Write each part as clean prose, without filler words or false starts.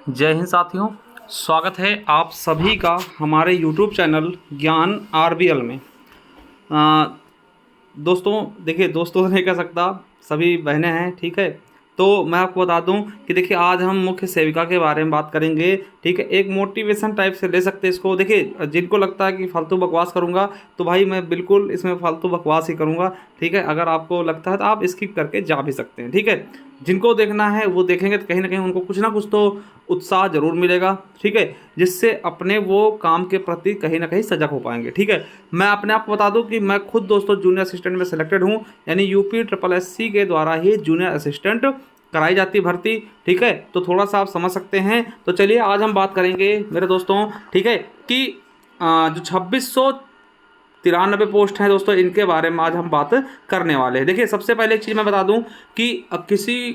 जय हिंद साथियों, स्वागत है आप सभी का हमारे यूट्यूब चैनल ज्ञान आरबीएल में। आ, दोस्तों देखिए, दोस्तों तो नहीं कह सकता, सभी बहनें हैं, ठीक है। तो मैं आपको बता दूं कि देखिए आज हम मुख्य सेविका के बारे में बात करेंगे, ठीक है। एक मोटिवेशन टाइप से ले सकते हैं इसको। देखिए जिनको लगता है कि फालतू बकवास करूंगा तो भाई मैं बिल्कुल इसमें फालतू बकवास ही करूंगा, ठीक है। अगर आपको लगता है तो आप स्किप करके जा भी सकते हैं, ठीक है। जिनको देखना है वो देखेंगे तो कहीं ना कहीं उनको कुछ ना कुछ तो उत्साह जरूर मिलेगा, ठीक है, जिससे अपने वो काम के प्रति कहीं ना कहीं सजग हो पाएंगे, ठीक है। मैं अपने आप को बता दूं कि मैं खुद दोस्तों जूनियर असिस्टेंट में सिलेक्टेड हूं, यानी यूपी ट्रिपल एससी के द्वारा ही जूनियर असिस्टेंट कराई जाती भर्ती, ठीक है। तो थोड़ा सा आप समझ सकते हैं। तो चलिए आज हम बात करेंगे मेरे दोस्तों, ठीक है, कि जो 2693 पोस्ट हैं दोस्तों, इनके बारे में आज हम बात करने वाले हैं। देखिए सबसे पहले एक चीज़ मैं बता दूं कि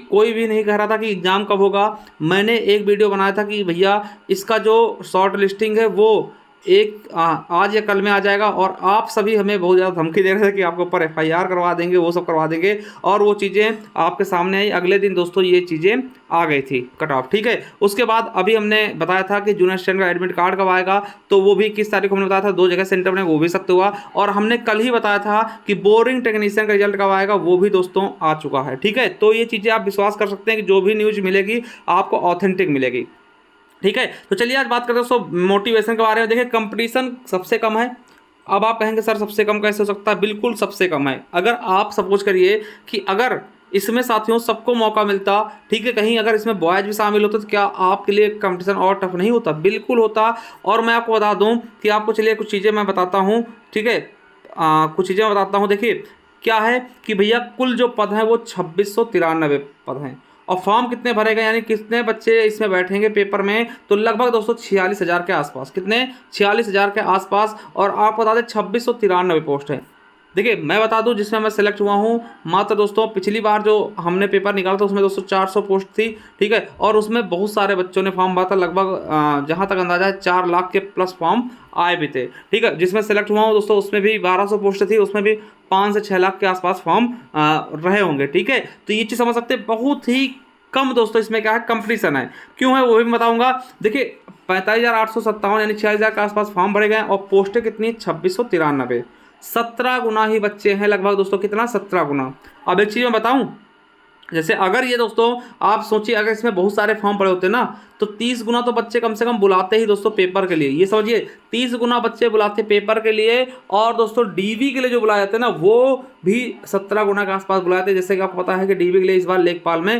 कोई भी नहीं कह रहा था कि एग्ज़ाम कब होगा। मैंने एक वीडियो बनाया था कि भैया इसका जो शॉर्ट लिस्टिंग है वो आज या कल में आ जाएगा, और आप सभी हमें बहुत ज़्यादा धमकी दे रहे थे कि आपके ऊपर एफआईआर करवा देंगे, वो सब करवा देंगे, और वो चीज़ें आपके सामने आई। अगले दिन दोस्तों ये चीज़ें आ गई थी कट ऑफ, ठीक है। उसके बाद अभी हमने बताया था कि जूनियर असिस्टेंट का एडमिट कार्ड कब आएगा, तो वो भी 21 तारीख को हमने बताया था। 2 जगह सेंटर में वो भी सख्त हुआ, और हमने कल ही बताया था कि बोरिंग टेक्नीशियन का रिजल्ट कब आएगा, वो भी दोस्तों आ चुका है, ठीक है। तो ये चीज़ें आप विश्वास कर सकते हैं कि जो भी न्यूज़ मिलेगी आपको ऑथेंटिक मिलेगी, ठीक है। तो चलिए आज बात करते हैं दोस्तों मोटिवेशन के बारे में। देखिए कंपटीशन सबसे कम है। अब आप कहेंगे सर सबसे कम कैसे हो सकता है? बिल्कुल सबसे कम है। अगर आप सपोज करिए कि अगर इसमें साथियों सबको मौका मिलता, ठीक है, कहीं अगर इसमें बॉयज भी शामिल होते तो क्या आपके लिए कंपटीशन और टफ नहीं होता? बिल्कुल होता। और मैं आपको बता दूं कि आपको, चलिए कुछ चीज़ें मैं बताता हूँ, ठीक है। कुछ चीज़ें मैं बताता हूँ। देखिए क्या है कि भैया कुल जो पद हैं वो 2693 पद हैं, और फॉर्म कितने भरे गए, यानी कितने बच्चे इसमें बैठेंगे पेपर में, तो लगभग दोस्तों 46,000 के आसपास। कितने? 46,000 के आसपास। और आपको बता दें 2693 पोस्ट है। देखिए मैं बता दूं जिसमें मैं सेलेक्ट हुआ हूं, मात्र दोस्तों पिछली बार जो हमने पेपर निकाला था उसमें दोस्तों 400 पोस्ट थी, ठीक है। और उसमें बहुत सारे बच्चों ने फॉर्म भरा था, लगभग जहां तक अंदाजा है 4 लाख के प्लस फॉर्म आए भी थे, ठीक है। जिसमें सेलेक्ट हुआ हूँ दोस्तों उसमें भी 1200 पोस्ट थी, उसमें भी 5 से 6 लाख के आसपास फॉर्म रहे होंगे, ठीक है। तो ये चीज़ समझ सकते हैं, बहुत ही कम दोस्तों इसमें क्या है कंपटीशन है। क्यों है वो भी बताऊंगा। देखिए 45,857 यानी 6,000 के आसपास फॉर्म भरे गए, और पोस्टें कितनी? 2693। 17 गुना ही बच्चे हैं लगभग दोस्तों। कितना? 17 गुना। अब एक चीज़ मैं बताऊं, जैसे अगर ये दोस्तों आप सोचिए अगर इसमें बहुत सारे फॉर्म पड़े होते ना, तो 30 गुना तो बच्चे कम से कम बुलाते ही दोस्तों पेपर के लिए। ये समझिए 30 गुना बच्चे बुलाते पेपर के लिए, और दोस्तों डीवी के लिए जो बुलाए जाते हैं ना वो भी 17 गुना के आसपास बुलाए थे। जैसे कि आपको पता है कि डीवी के लिए इस बार लेखपाल में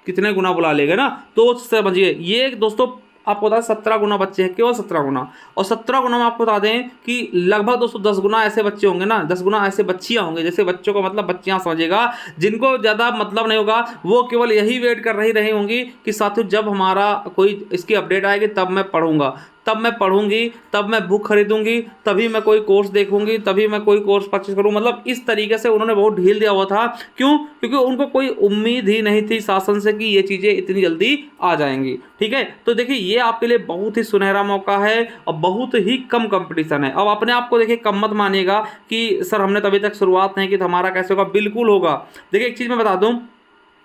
कितने गुना बुला लेगा ना, तो समझिए ये दोस्तों आपको बता 17 गुना बच्चे हैं, केवल 17 गुना। और 17 गुना में आपको बता दें कि लगभग दोस्तों 10 गुना ऐसे बच्चे होंगे ना, 10 गुना ऐसे बच्चियां होंगे। जैसे बच्चों का मतलब बच्चियां समझिएगा, जिनको ज़्यादा मतलब नहीं होगा, वो केवल यही वेट कर रही होंगी कि साथियों जब हमारा कोई इसकी अपडेट आएगी तब मैं पढ़ूंगा, तब मैं पढ़ूंगी, तब मैं बुक खरीदूंगी, तभी मैं कोई कोर्स देखूंगी, तभी मैं कोई कोर्स परचेज करूँ। मतलब इस तरीके से उन्होंने बहुत ढील दिया हुआ था। क्यों? क्योंकि उनको कोई उम्मीद ही नहीं थी शासन से कि ये चीज़ें इतनी जल्दी आ जाएंगी, ठीक है। तो देखिए ये आपके लिए बहुत ही सुनहरा मौका है, और बहुत ही कम कंपटीशन है। अब अपने आप को देखिए कम मत मानिएगा कि सर हमने तो अभी तक शुरुआत नहीं की तो हमारा कैसे होगा। बिल्कुल होगा। देखिए एक चीज़ मैं बता दूँ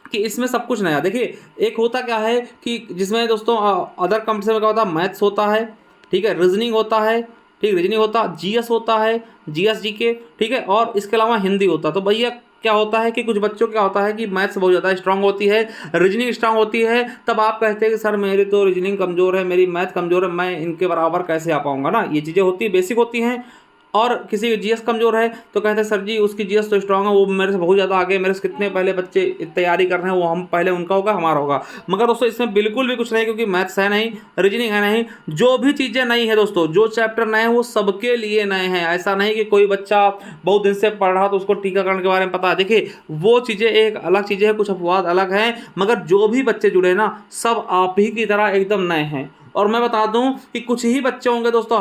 कि इसमें सब कुछ नया। देखिए एक होता क्या है कि जिसमें दोस्तों अदर कंपटीशन में क्या होता है, मैथ्स होता है, ठीक है, रीजनिंग होता है, ठीक, रीजनिंग होता, जीएस होता है, जीएस जीके, ठीक है, और इसके अलावा हिंदी होता है। तो भैया क्या होता है कि कुछ बच्चों क्या होता है कि मैथ्स बहुत ज़्यादा स्ट्रांग होती है, रीजनिंग स्ट्रांग होती है, तब आप कहते हैं कि सर मेरी तो रीजनिंग कमज़ोर है, मेरी मैथ कमज़ोर है, मैं इनके बराबर कैसे आ पाऊंगा ना। ये चीज़ें होती है, बेसिक होती हैं। और किसी की जीएस कमज़ोर है तो कहते हैं सर जी उसकी जीएस तो स्ट्रांग है, वो मेरे से बहुत ज़्यादा आगे, मेरे से कितने पहले बच्चे तैयारी कर रहे हैं, वो हम पहले उनका होगा हमारा होगा। मगर दोस्तों इसमें बिल्कुल भी कुछ नहीं, क्योंकि मैथ्स है नहीं, रीजनिंग है नहीं, जो भी चीज़ें नई है दोस्तों, जो चैप्टर नए हैं वो सबके लिए नए हैं। ऐसा नहीं कि कोई बच्चा बहुत दिन से पढ़ रहा तो उसको टीकाकरण के बारे में पता है। देखिए वो चीज़ें एक अलग चीज़ें हैं, कुछ अपवाद अलग हैं, मगर जो भी बच्चे जुड़े हैं ना सब आप ही की तरह एकदम नए हैं। और मैं बता दूं कि कुछ ही बच्चे होंगे दोस्तों,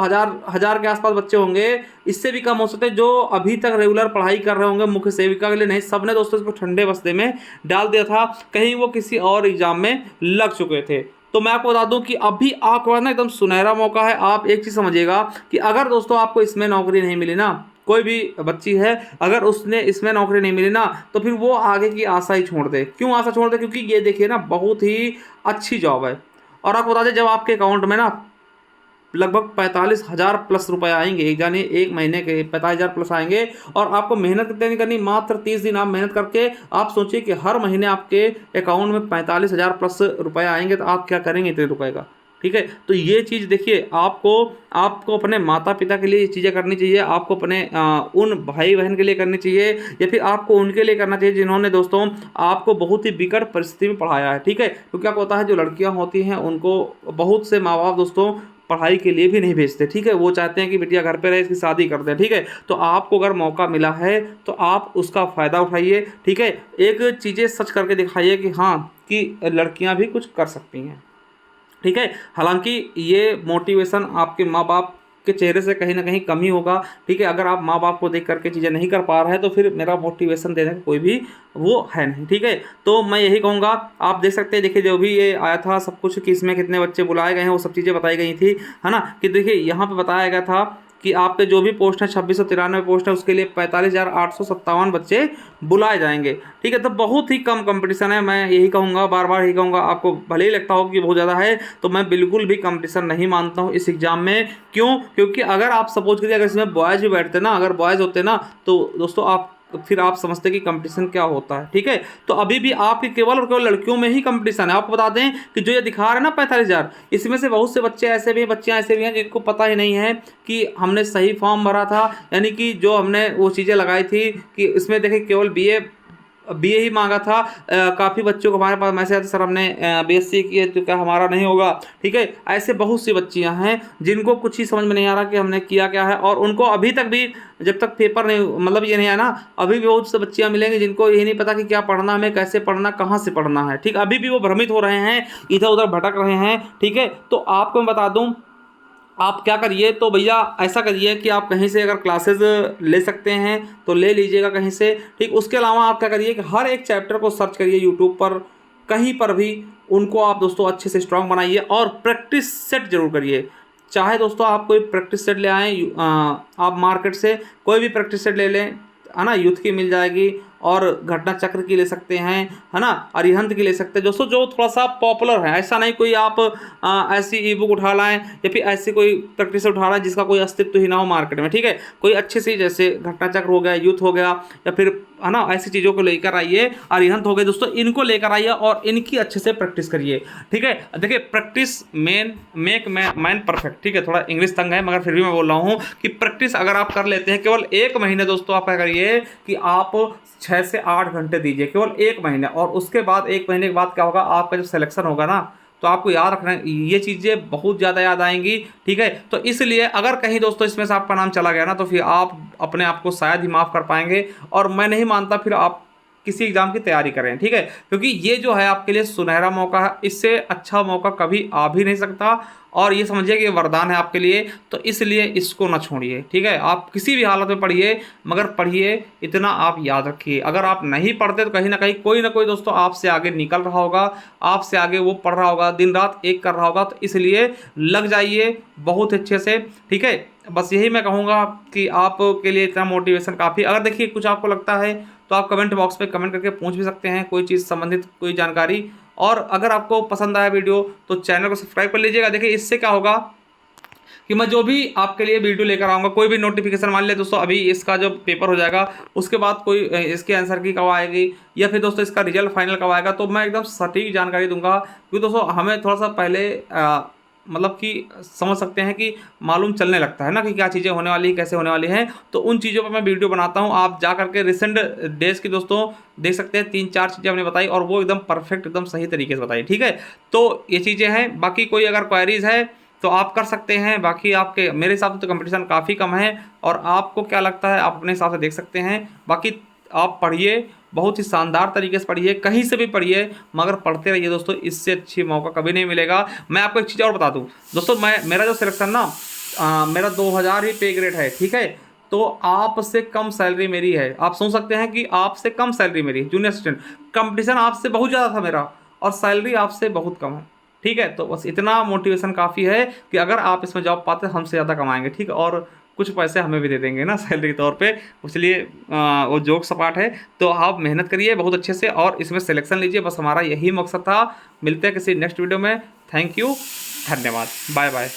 हजार के आसपास बच्चे होंगे, इससे भी कम हो सकते हैं, जो अभी तक रेगुलर पढ़ाई कर रहे होंगे मुख्य सेविका के लिए। नहीं, सबने दोस्तों इसको ठंडे बस्ते में डाल दिया था, कहीं वो किसी और एग्जाम में लग चुके थे। तो मैं आपको बता दूं कि अभी आपके पास ना एकदम सुनहरा मौका है। आप एक चीज़ समझिएगा कि अगर दोस्तों आपको इसमें नौकरी नहीं मिली ना, कोई भी बच्ची है अगर उसने इसमें नौकरी नहीं मिली ना, तो फिर वो आगे की आशा ही छोड़ दे। क्यों आशा छोड़ दे? क्योंकि ये देखिए ना बहुत ही अच्छी जॉब है, और आपको बता दें जब आपके अकाउंट में ना लगभग 45,000 प्लस रुपए आएंगे, यानी एक महीने के 45,000 प्लस आएंगे, और आपको मेहनत कितनी नहीं करनी, मात्र 30 दिन आप मेहनत करके आप सोचिए कि हर महीने आपके अकाउंट में 45,000 प्लस रुपए आएंगे, तो आप क्या करेंगे इतने रुपए का। ठीक है, तो ये चीज़ देखिए, आपको अपने माता पिता के लिए ये चीज़ें करनी चाहिए, आपको अपने उन भाई बहन के लिए करनी चाहिए, या फिर आपको उनके लिए करना चाहिए जिन्होंने दोस्तों आपको बहुत ही विकट परिस्थिति में पढ़ाया है। ठीक है, क्योंकि आपको पता है जो लड़कियां होती हैं उनको बहुत से माँ बाप दोस्तों पढ़ाई के लिए भी नहीं भेजते। ठीक है, वो चाहते हैं कि बिटिया घर पे रहे, इसकी शादी कर दें। ठीक है, तो आपको अगर मौका मिला है तो आप उसका फ़ायदा उठाइए। ठीक है, एक चीज़ें सच करके दिखाइए कि हाँ, कि लड़कियां भी कुछ कर सकती हैं। ठीक है, हालांकि ये मोटिवेशन आपके माँ बाप के चेहरे से कहीं ना कहीं कम ही होगा। ठीक है, अगर आप माँ बाप को देख करके चीज़ें नहीं कर पा रहे हैं तो फिर मेरा मोटिवेशन देने का कोई भी वो है नहीं। ठीक है, तो मैं यही कहूँगा, आप देख सकते हैं, देखिए जो भी ये आया था सब कुछ कि इसमें कितने बच्चे बुलाए गए हैं, वो सब चीज़ें बताई गई थी, है ना, कि देखिए यहाँ पे बताया गया था कि आपके जो भी पोस्ट हैं 2693 पोस्ट है, उसके लिए 45,857 बच्चे बुलाए जाएंगे। ठीक है, तो बहुत ही कम कंपटीशन है। मैं यही कहूँगा, बार बार यही कहूँगा, आपको भले ही लगता हो कि बहुत ज़्यादा है, तो मैं बिल्कुल भी कंपटीशन नहीं मानता हूँ इस एग्ज़ाम में। क्यों? क्योंकि अगर आप सपोज करिए अगर इसमें बॉयज़ भी बैठते ना, अगर बॉयज़ होते ना, तो दोस्तों आप फिर आप समझते कि कंपटीशन क्या होता है। ठीक है, तो अभी भी आपके केवल और केवल लड़कियों में ही कंपटीशन है। आपको बता दें कि जो ये दिखा रहे हैं ना 45,000, इसमें से बहुत से बच्चे ऐसे भी हैं, बच्चियां ऐसे भी हैं जिनको पता ही नहीं है कि हमने सही फॉर्म भरा था, यानी कि जो हमने वो चीज़ें लगाई थी कि इसमें देखिए केवल बीए ही मांगा था। काफ़ी बच्चों को हमारे पास मैसेज आते, सर हमने बीएससी की है तो क्या हमारा नहीं होगा। ठीक है, ऐसे बहुत सी बच्चियां हैं जिनको कुछ ही समझ में नहीं आ रहा कि हमने किया क्या है, और उनको अभी तक भी जब तक पेपर नहीं, मतलब ये नहीं है ना, अभी भी बहुत से बच्चियां मिलेंगी जिनको यही नहीं पता कि क्या पढ़ना, हमें कैसे पढ़ना, कहाँ से पढ़ना है। ठीक, अभी भी वो भ्रमित हो रहे हैं, इधर उधर भटक रहे हैं। ठीक है, तो आपको मैं बता दूँ, आप क्या करिए, तो भैया ऐसा करिए कि आप कहीं से अगर क्लासेस ले सकते हैं तो ले लीजिएगा कहीं से। ठीक, उसके अलावा आप क्या करिए कि हर एक चैप्टर को सर्च करिए यूट्यूब पर, कहीं पर भी उनको आप दोस्तों अच्छे से स्ट्रांग बनाइए, और प्रैक्टिस सेट जरूर करिए। चाहे दोस्तों आप कोई प्रैक्टिस सेट ले आएँ, आप मार्केट से कोई भी प्रैक्टिस सेट ले लें, है ना, यूथ की मिल जाएगी, और घटना चक्र की ले सकते हैं, है ना, अरिहंत की ले सकते हैं दोस्तों, जो थोड़ा सा पॉपुलर है। ऐसा नहीं कोई आप ऐसी ई बुक उठा लाएं, या फिर ऐसी कोई प्रैक्टिस उठा लाएं जिसका कोई अस्तित्व ही ना हो मार्केट में। ठीक है, कोई अच्छी सी, जैसे घटना चक्र हो गया, यूथ हो गया, या फिर, है ना, ऐसी चीज़ों को लेकर आइए, अरिहंत हो गए दोस्तों, इनको लेकर आइए और इनकी अच्छे से प्रैक्टिस करिए। ठीक है, देखिए प्रैक्टिस मेक मैन परफेक्ट। ठीक है, थोड़ा इंग्लिश तंग है मगर फिर भी मैं बोल रहा हूँ कि प्रैक्टिस अगर आप कर लेते हैं, केवल एक महीने दोस्तों आप क्या करिए कि आप 6 से 8 घंटे दीजिए, केवल एक महीने, और उसके बाद एक महीने के बाद क्या होगा, आपका जब सिलेक्शन होगा ना, तो आपको याद रखना ये चीज़ें बहुत ज़्यादा याद आएंगी। ठीक है, तो इसलिए अगर कहीं दोस्तों इसमें से आपका नाम चला गया ना, तो फिर आप अपने आप को शायद ही माफ़ कर पाएंगे, और मैं नहीं मानता फिर आप किसी एग्ज़ाम की तैयारी करें। ठीक है, क्योंकि ये जो है आपके लिए सुनहरा मौका है, इससे अच्छा मौका कभी आ भी नहीं सकता, और ये समझिए कि वरदान है आपके लिए, तो इसलिए इसको ना छोड़िए। ठीक है, आप किसी भी हालत में पढ़िए, मगर पढ़िए, इतना आप याद रखिए, अगर आप नहीं पढ़ते तो कहीं ना कोई दोस्तों आपसे आगे निकल रहा होगा, आपसे आगे वो पढ़ रहा होगा, दिन रात एक कर रहा होगा, तो इसलिए लग जाइए बहुत अच्छे से। ठीक है, बस यही मैं कहूँगा कि आपके लिए इतना मोटिवेशन काफ़ी। अगर देखिए कुछ आपको लगता है तो आप कमेंट बॉक्स में कमेंट करके पूछ भी सकते हैं, कोई चीज़ संबंधित कोई जानकारी। और अगर आपको पसंद आया वीडियो तो चैनल को सब्सक्राइब कर लीजिएगा। देखिए इससे क्या होगा कि मैं जो भी आपके लिए वीडियो लेकर आऊँगा, कोई भी नोटिफिकेशन, मान लिया दोस्तों अभी इसका जो पेपर हो जाएगा, उसके बाद कोई इसके आंसर की कब आएगी, या फिर दोस्तों इसका रिजल्ट फाइनल कब आएगा, तो मैं एकदम सटीक जानकारी दूंगा। क्योंकि दोस्तों हमें थोड़ा सा पहले मतलब कि समझ सकते हैं कि मालूम चलने लगता है ना कि क्या चीज़ें होने वाली है, कैसे होने वाली हैं, तो उन चीज़ों पर मैं वीडियो बनाता हूं। आप जा करके रिसेंट डेज की दोस्तों देख सकते हैं, 3-4 चीज़ें हमने बताई, और वो एकदम परफेक्ट, एकदम सही तरीके से बताई। ठीक है, तो ये चीज़ें हैं। बाकी कोई अगर क्वायरीज है तो आप कर सकते हैं। बाकी आपके, मेरे हिसाब से तो कंपटीशन काफ़ी कम है, और आपको क्या लगता है आप अपने हिसाब से देख सकते हैं। बाकी आप पढ़िए, बहुत ही शानदार तरीके से पढ़िए, कहीं से भी पढ़िए, मगर पढ़ते रहिए दोस्तों, इससे अच्छी मौका कभी नहीं मिलेगा। मैं आपको एक चीज़ और बता दूं दोस्तों, मेरा जो सिलेक्शन ना मेरा 2000 ही पे ग्रेड है। ठीक है, तो आपसे कम सैलरी मेरी है। आप सोच सकते हैं कि आपसे कम सैलरी मेरी, जूनियर असिस्टेंट, कंपटीशन आपसे बहुत ज़्यादा था मेरा, और सैलरी आपसे बहुत कम है। ठीक है, तो बस इतना मोटिवेशन काफ़ी है कि अगर आप इसमें जॉब पाते हमसे ज़्यादा कमाएंगे। ठीक है, और कुछ पैसे हमें भी दे देंगे ना सैलरी के तौर पे, इसलिए वो जोक सपाट है। तो आप मेहनत करिए बहुत अच्छे से और इसमें सिलेक्शन लीजिए, बस हमारा यही मकसद था। मिलते हैं किसी नेक्स्ट वीडियो में। थैंक यू, धन्यवाद, बाय बाय।